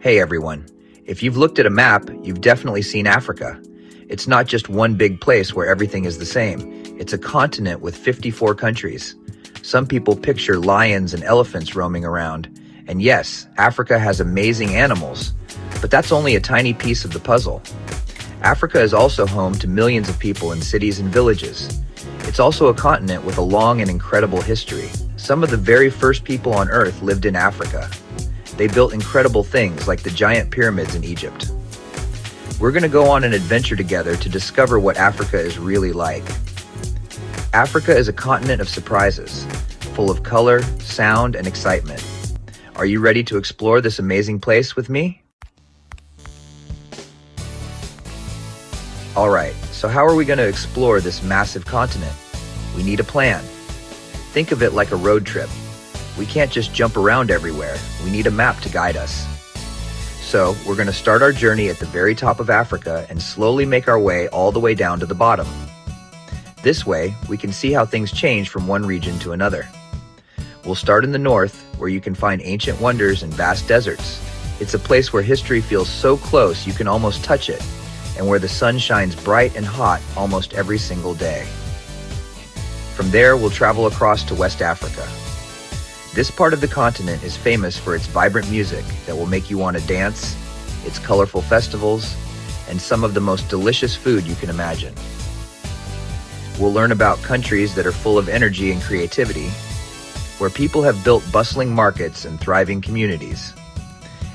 Hey everyone, if you've looked at a map, you've definitely seen Africa. It's not just one big place where everything is the same. It's a continent with 54 countries. Some people picture lions and elephants roaming around. And yes, Africa has amazing animals, but that's only a tiny piece of the puzzle. Africa is also home to millions of people in cities and villages. It's also a continent with a long and incredible history. Some of the very first people on Earth lived in Africa. They built incredible things like the giant pyramids in Egypt. We're going to go on an adventure together to discover what Africa is really like. Africa is a continent of surprises, full of color, sound, and excitement. Are you ready to explore this amazing place with me? Alright, so how are we going to explore this massive continent? We need a plan. Think of it like a road trip. We can't just jump around everywhere. We need a map to guide us. So, we're going to start our journey at the very top of Africa and slowly make our way all the way down to the bottom. This way, we can see how things change from one region to another. We'll start in the north, where you can find ancient wonders and vast deserts. It's a place where history feels so close you can almost touch it, and where the sun shines bright and hot almost every single day. From there, we'll travel across to West Africa. This part of the continent is famous for its vibrant music that will make you want to dance, its colorful festivals, and some of the most delicious food you can imagine. We'll learn about countries that are full of energy and creativity, where people have built bustling markets and thriving communities.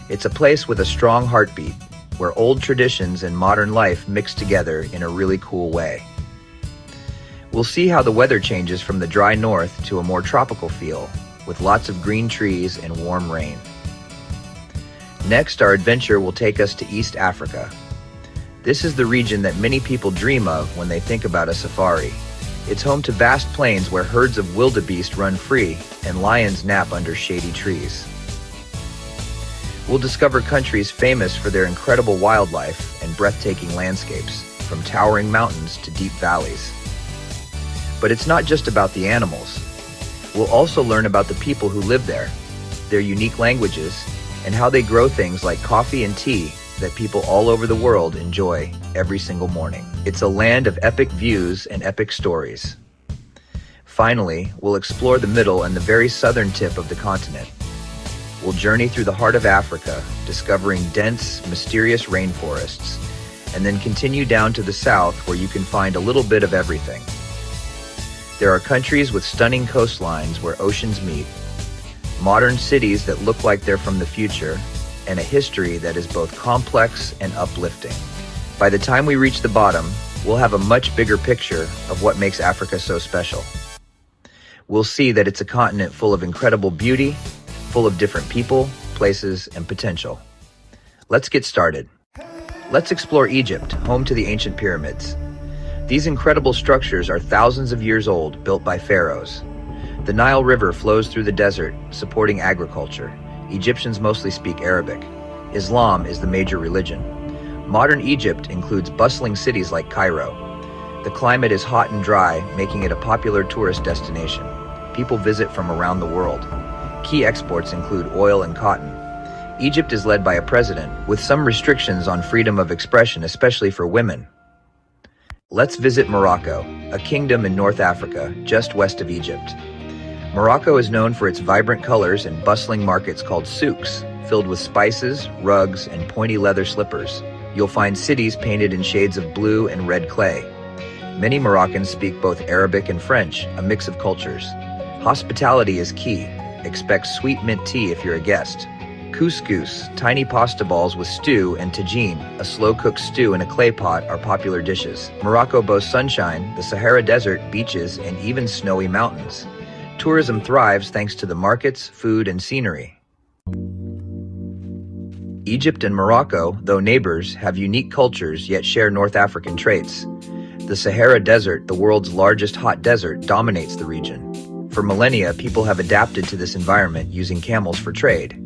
It's a place with a strong heartbeat, where old traditions and modern life mix together in a really cool way. We'll see how the weather changes from the dry north to a more tropical feel, with lots of green trees and warm rain. Next, our adventure will take us to East Africa. This is the region that many people dream of when they think about a safari. It's home to vast plains where herds of wildebeest run free and lions nap under shady trees. We'll discover countries famous for their incredible wildlife and breathtaking landscapes, from towering mountains to deep valleys. But it's not just about the animals. We'll also learn about the people who live there, their unique languages, and how they grow things like coffee and tea that people all over the world enjoy every single morning. It's a land of epic views and epic stories. Finally, we'll explore the middle and the very southern tip of the continent. We'll journey through the heart of Africa, discovering dense, mysterious rainforests, and then continue down to the south where you can find a little bit of everything. There are countries with stunning coastlines where oceans meet, modern cities that look like they're from the future, and a history that is both complex and uplifting. By the time we reach the bottom, we'll have a much bigger picture of what makes Africa so special. We'll see that it's a continent full of incredible beauty, full of different people, places, and potential. Let's get started. Let's explore Egypt, home to the ancient pyramids. These incredible structures are thousands of years old, built by pharaohs. The Nile River flows through the desert, supporting agriculture. Egyptians mostly speak Arabic. Islam is the major religion. Modern Egypt includes bustling cities like Cairo. The climate is hot and dry, making it a popular tourist destination. People visit from around the world. Key exports include oil and cotton. Egypt is led by a president, with some restrictions on freedom of expression, especially for women. Let's visit Morocco, a kingdom in North Africa, just west of Egypt. Morocco is known for its vibrant colors and bustling markets called souks, filled with spices, rugs, and pointy leather slippers. You'll find cities painted in shades of blue and red clay. Many Moroccans speak both Arabic and French, a mix of cultures. Hospitality is key. Expect sweet mint tea if you're a guest. Couscous, tiny pasta balls with stew, and tagine, a slow-cooked stew in a clay pot, are popular dishes. Morocco boasts sunshine, the Sahara Desert, beaches, and even snowy mountains. Tourism thrives thanks to the markets, food, and scenery. Egypt and Morocco, though neighbors, have unique cultures yet share North African traits. The Sahara Desert, the world's largest hot desert, dominates the region. For millennia, people have adapted to this environment using camels for trade.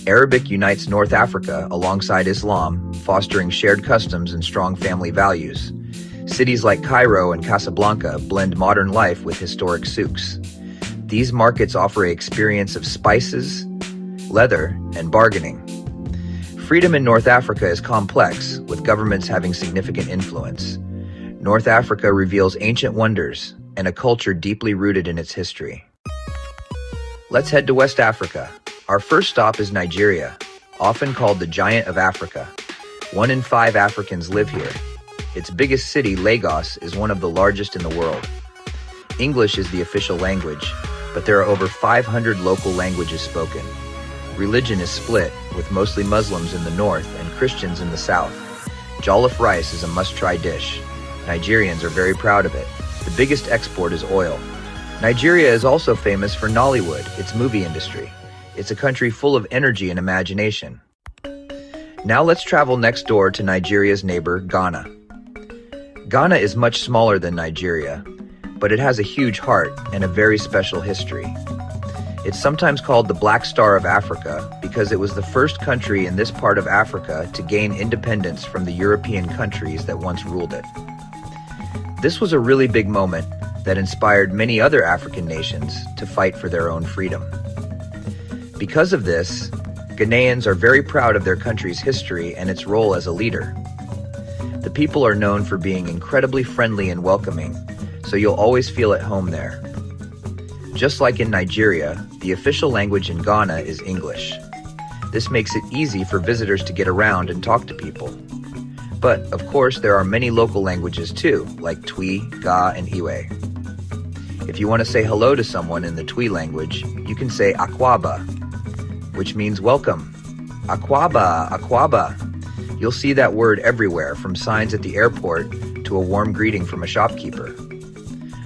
Arabic unites North Africa alongside Islam, fostering shared customs and strong family values. Cities like Cairo and Casablanca blend modern life with historic souks. These markets offer an experience of spices, leather, and bargaining. Freedom in North Africa is complex, with governments having significant influence. North Africa reveals ancient wonders and a culture deeply rooted in its history. Let's head to West Africa. Our first stop is Nigeria, often called the Giant of Africa. 1 in 5 Africans live here. Its biggest city, Lagos, is one of the largest in the world. English is the official language, but there are over 500 local languages spoken. Religion is split, with mostly Muslims in the north and Christians in the south. Jollof rice is a must-try dish. Nigerians are very proud of it. The biggest export is oil. Nigeria is also famous for Nollywood, its movie industry. It's a country full of energy and imagination. Now let's travel next door to Nigeria's neighbor, Ghana. Ghana is much smaller than Nigeria, but it has a huge heart and a very special history. It's sometimes called the Black Star of Africa because it was the first country in this part of Africa to gain independence from the European countries that once ruled it. This was a really big moment that inspired many other African nations to fight for their own freedom. Because of this, Ghanaians are very proud of their country's history and its role as a leader. The people are known for being incredibly friendly and welcoming, so you'll always feel at home there. Just like in Nigeria, the official language in Ghana is English. This makes it easy for visitors to get around and talk to people. But, of course, there are many local languages too, like Twi, Ga, and Iwe. If you want to say hello to someone in the Twi language, you can say Akwaba, which means welcome. Akwaba, Akwaba. You'll see that word everywhere, from signs at the airport to a warm greeting from a shopkeeper.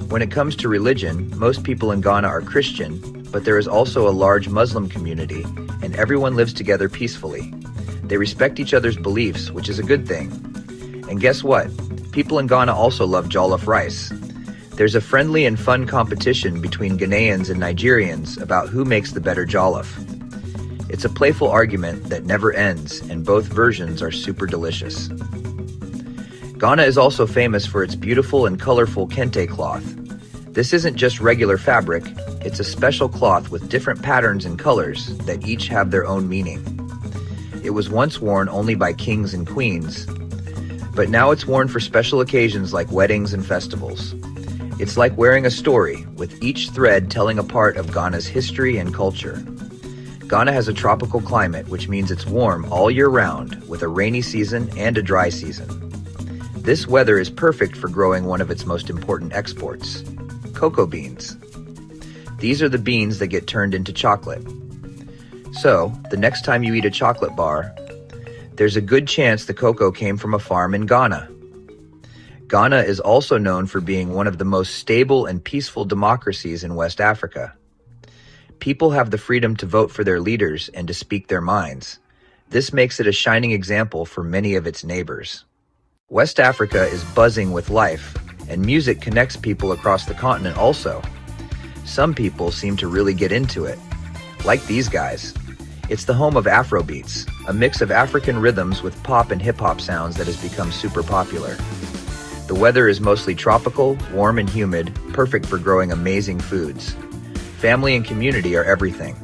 When it comes to religion, most people in Ghana are Christian, but there is also a large Muslim community, and everyone lives together peacefully. They respect each other's beliefs, which is a good thing. And guess what? People in Ghana also love jollof rice. There's a friendly and fun competition between Ghanaians and Nigerians about who makes the better jollof. It's a playful argument that never ends, and both versions are super delicious. Ghana is also famous for its beautiful and colorful kente cloth. This isn't just regular fabric, it's a special cloth with different patterns and colors that each have their own meaning. It was once worn only by kings and queens, but now it's worn for special occasions like weddings and festivals. It's like wearing a story, with each thread telling a part of Ghana's history and culture. Ghana has a tropical climate, which means it's warm all year round, with a rainy season and a dry season. This weather is perfect for growing one of its most important exports, cocoa beans. These are the beans that get turned into chocolate. So, the next time you eat a chocolate bar, there's a good chance the cocoa came from a farm in Ghana. Ghana is also known for being one of the most stable and peaceful democracies in West Africa. People have the freedom to vote for their leaders and to speak their minds. This makes it a shining example for many of its neighbors. West Africa is buzzing with life, and music connects people across the continent also. Some people seem to really get into it, like these guys. It's the home of Afrobeats, a mix of African rhythms with pop and hip-hop sounds that has become super popular. The weather is mostly tropical, warm and humid, perfect for growing amazing foods. Family and community are everything.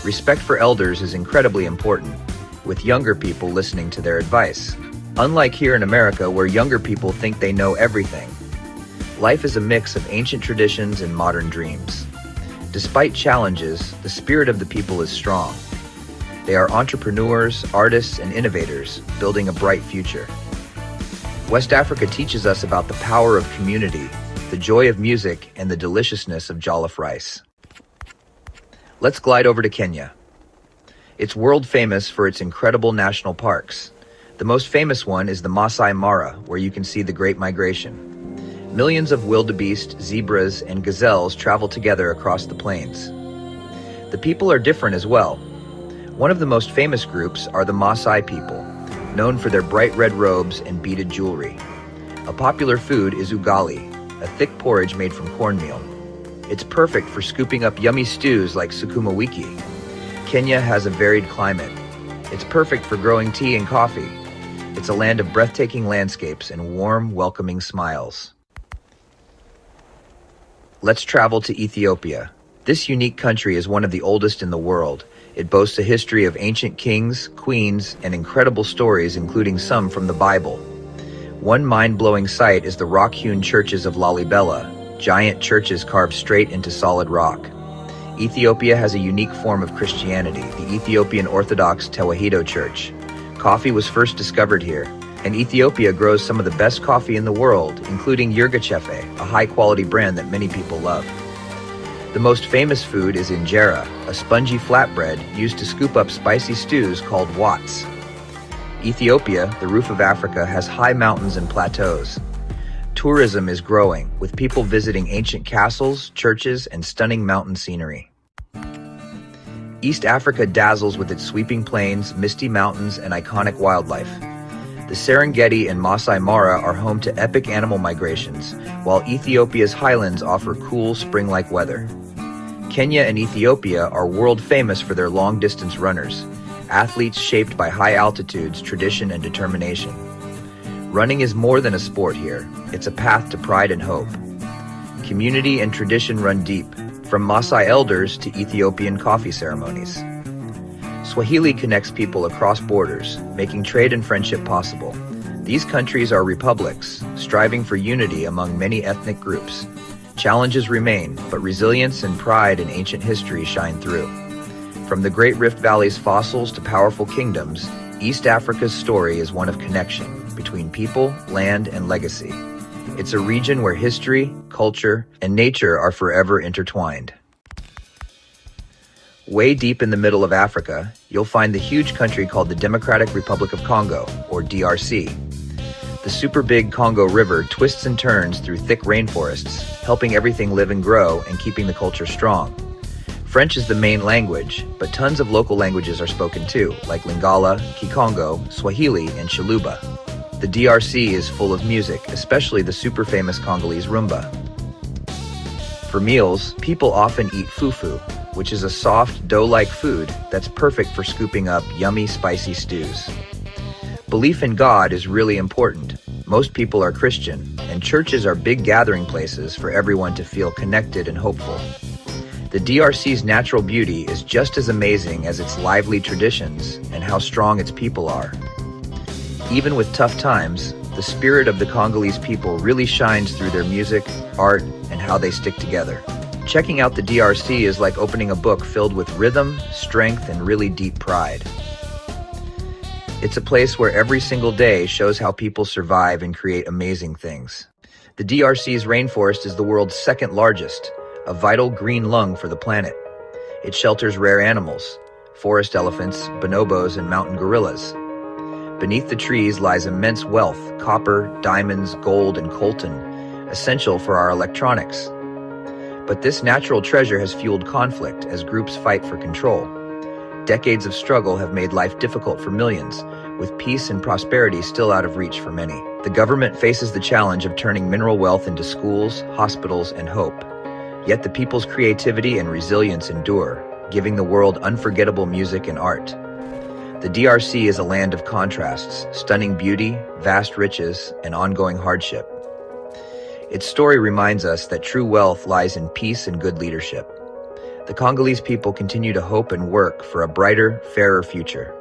Respect for elders is incredibly important, with younger people listening to their advice. Unlike here in America, where younger people think they know everything, life is a mix of ancient traditions and modern dreams. Despite challenges, the spirit of the people is strong. They are entrepreneurs, artists, and innovators, building a bright future. West Africa teaches us about the power of community, the joy of music, and the deliciousness of jollof rice. Let's glide over to Kenya. It's world famous for its incredible national parks. The most famous one is the Masai Mara, where you can see the Great Migration. Millions of wildebeest, zebras, and gazelles travel together across the plains. The people are different as well. One of the most famous groups are the Maasai people, known for their bright red robes and beaded jewelry. A popular food is ugali, a thick porridge made from cornmeal. It's perfect for scooping up yummy stews like sukuma wiki. Kenya has a varied climate. It's perfect for growing tea and coffee. It's a land of breathtaking landscapes and warm, welcoming smiles. Let's travel to Ethiopia. This unique country is one of the oldest in the world. It boasts a history of ancient kings, queens, and incredible stories, including some from the Bible. One mind-blowing sight is the rock-hewn churches of Lalibela, giant churches carved straight into solid rock. Ethiopia has a unique form of Christianity, the Ethiopian Orthodox Tewahedo Church. Coffee was first discovered here, and Ethiopia grows some of the best coffee in the world, including Yirgacheffe, a high-quality brand that many people love. The most famous food is injera, a spongy flatbread used to scoop up spicy stews called wats. Ethiopia, the roof of Africa, has high mountains and plateaus. Tourism is growing, with people visiting ancient castles, churches, and stunning mountain scenery. East Africa dazzles with its sweeping plains, misty mountains, and iconic wildlife. The Serengeti and Masai Mara are home to epic animal migrations, while Ethiopia's highlands offer cool, spring-like weather. Kenya and Ethiopia are world-famous for their long-distance runners, athletes shaped by high altitudes, tradition, and determination. Running is more than a sport here. It's a path to pride and hope. Community and tradition run deep, from Maasai elders to Ethiopian coffee ceremonies. Swahili connects people across borders, making trade and friendship possible. These countries are republics, striving for unity among many ethnic groups. Challenges remain, but resilience and pride in ancient history shine through. From the Great Rift Valley's fossils to powerful kingdoms, East Africa's story is one of connection between people, land, and legacy. It's a region where history, culture, and nature are forever intertwined. Way deep in the middle of Africa, you'll find the huge country called the Democratic Republic of Congo, or DRC. The super big Congo River twists and turns through thick rainforests, helping everything live and grow and keeping the culture strong. French is the main language, but tons of local languages are spoken too, like Lingala, Kikongo, Swahili, and Chiluba. The DRC is full of music, especially the super famous Congolese rumba. For meals, people often eat fufu, which is a soft, dough-like food that's perfect for scooping up yummy, spicy stews. Belief in God is really important. Most people are Christian, and churches are big gathering places for everyone to feel connected and hopeful. The DRC's natural beauty is just as amazing as its lively traditions and how strong its people are. Even with tough times, the spirit of the Congolese people really shines through their music, art, and how they stick together. Checking out the DRC is like opening a book filled with rhythm, strength, and really deep pride. It's a place where every single day shows how people survive and create amazing things. The DRC's rainforest is the world's second largest, a vital green lung for the planet. It shelters rare animals, forest elephants, bonobos, and mountain gorillas. Beneath the trees lies immense wealth, copper, diamonds, gold, and coltan, essential for our electronics. But this natural treasure has fueled conflict as groups fight for control. Decades of struggle have made life difficult for millions, with peace and prosperity still out of reach for many. The government faces the challenge of turning mineral wealth into schools, hospitals, and hope. Yet the people's creativity and resilience endure, giving the world unforgettable music and art. The DRC is a land of contrasts, stunning beauty, vast riches, and ongoing hardship. Its story reminds us that true wealth lies in peace and good leadership. The Congolese people continue to hope and work for a brighter, fairer future.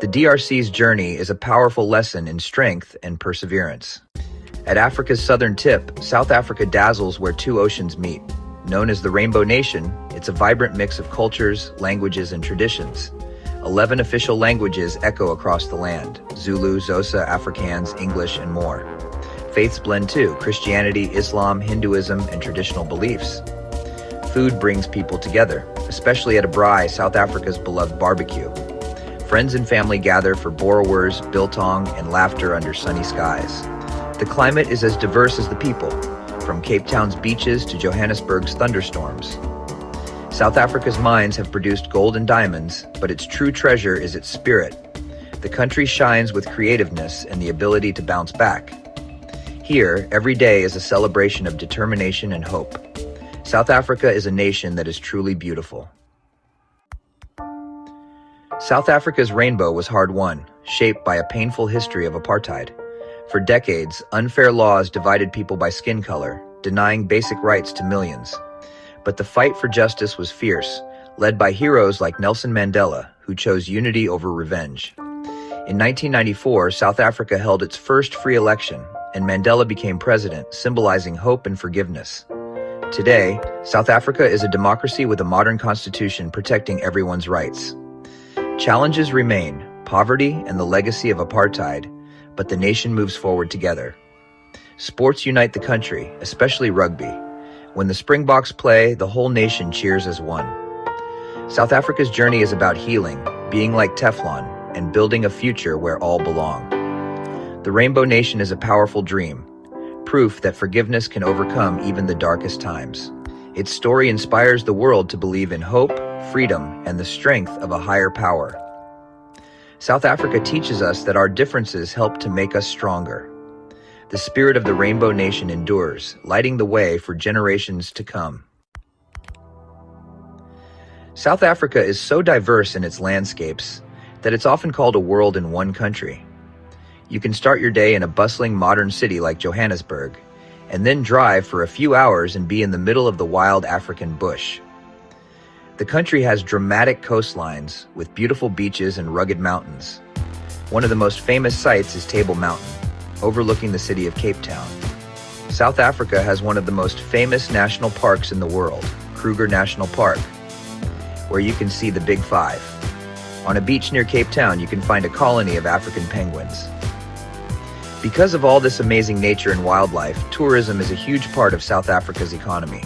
The DRC's journey is a powerful lesson in strength and perseverance. At Africa's southern tip, South Africa dazzles where two oceans meet. Known as the Rainbow Nation, it's a vibrant mix of cultures, languages, and traditions. 11 official languages echo across the land: Zulu, Xhosa, Afrikaans, English, and more. Faiths blend too: Christianity, Islam, Hinduism, and traditional beliefs. Food brings people together, especially at a braai, South Africa's beloved barbecue. Friends and family gather for borrowers, biltong, and laughter under sunny skies. The climate is as diverse as the people, from Cape Town's beaches to Johannesburg's thunderstorms. South Africa's mines have produced gold and diamonds, but its true treasure is its spirit. The country shines with creativeness and the ability to bounce back. Here, every day is a celebration of determination and hope. South Africa is a nation that is truly beautiful. South Africa's rainbow was hard-won, shaped by a painful history of apartheid. For decades, unfair laws divided people by skin color, denying basic rights to millions. But the fight for justice was fierce, led by heroes like Nelson Mandela, who chose unity over revenge. In 1994, South Africa held its first free election, and Mandela became president, symbolizing hope and forgiveness. Today, South Africa is a democracy with a modern constitution protecting everyone's rights. Challenges remain, poverty and the legacy of apartheid, but the nation moves forward together. Sports unite the country, especially rugby. When the Springboks play, the whole nation cheers as one. South Africa's journey is about healing, being like Teflon, and building a future where all belong. The Rainbow Nation is a powerful dream, proof that forgiveness can overcome even the darkest times. Its story inspires the world to believe in hope, freedom, and the strength of a higher power. South Africa teaches us that our differences help to make us stronger. The spirit of the Rainbow Nation endures, lighting the way for generations to come. South Africa is so diverse in its landscapes that it's often called a world in one country. You can start your day in a bustling modern city like Johannesburg, and then drive for a few hours and be in the middle of the wild African bush. The country has dramatic coastlines with beautiful beaches and rugged mountains. One of the most famous sights is Table Mountain, overlooking the city of Cape Town. South Africa has one of the most famous national parks in the world, Kruger National Park, where you can see the Big Five. On a beach near Cape Town, you can find a colony of African penguins. Because of all this amazing nature and wildlife, tourism is a huge part of South Africa's economy.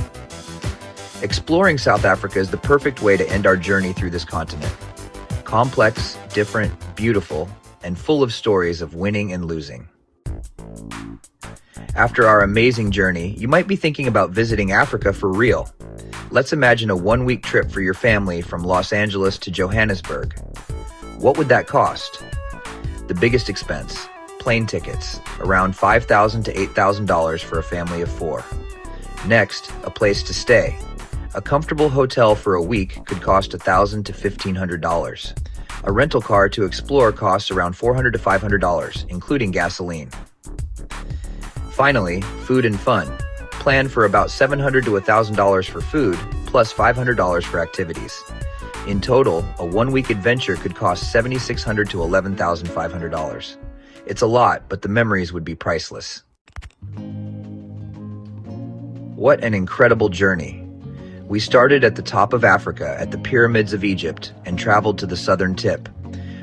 Exploring South Africa is the perfect way to end our journey through this continent. Complex, different, beautiful, and full of stories of winning and losing. After our amazing journey, you might be thinking about visiting Africa for real. Let's imagine a one-week trip for your family from Los Angeles to Johannesburg. What would that cost? The biggest expense, plane tickets, around $5,000 to $8,000 for a family of 4. Next, a place to stay. A comfortable hotel for a week could cost $1,000 to $1,500. A rental car to explore costs around $400 to $500, including gasoline. Finally, food and fun. Plan for about $700 to $1,000 for food, plus $500 for activities. In total, a one-week adventure could cost $7,600 to $11,500. It's a lot, but the memories would be priceless. What an incredible journey. We started at the top of Africa at the pyramids of Egypt and traveled to the southern tip.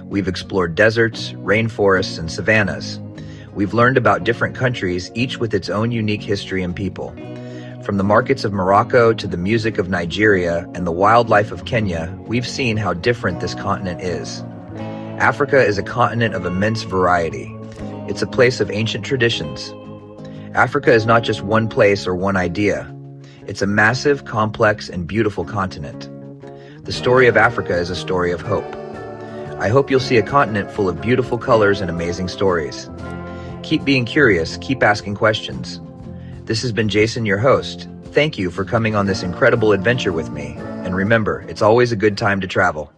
We've explored deserts, rainforests, and savannas. We've learned about different countries, each with its own unique history and people. From the markets of Morocco to the music of Nigeria and the wildlife of Kenya, we've seen how different this continent is. Africa is a continent of immense variety. It's a place of ancient traditions. Africa is not just one place or one idea. It's a massive, complex, and beautiful continent. The story of Africa is a story of hope. I hope you'll see a continent full of beautiful colors and amazing stories. Keep being curious, keep asking questions. This has been Jason, your host. Thank you for coming on this incredible adventure with me. And remember, it's always a good time to travel.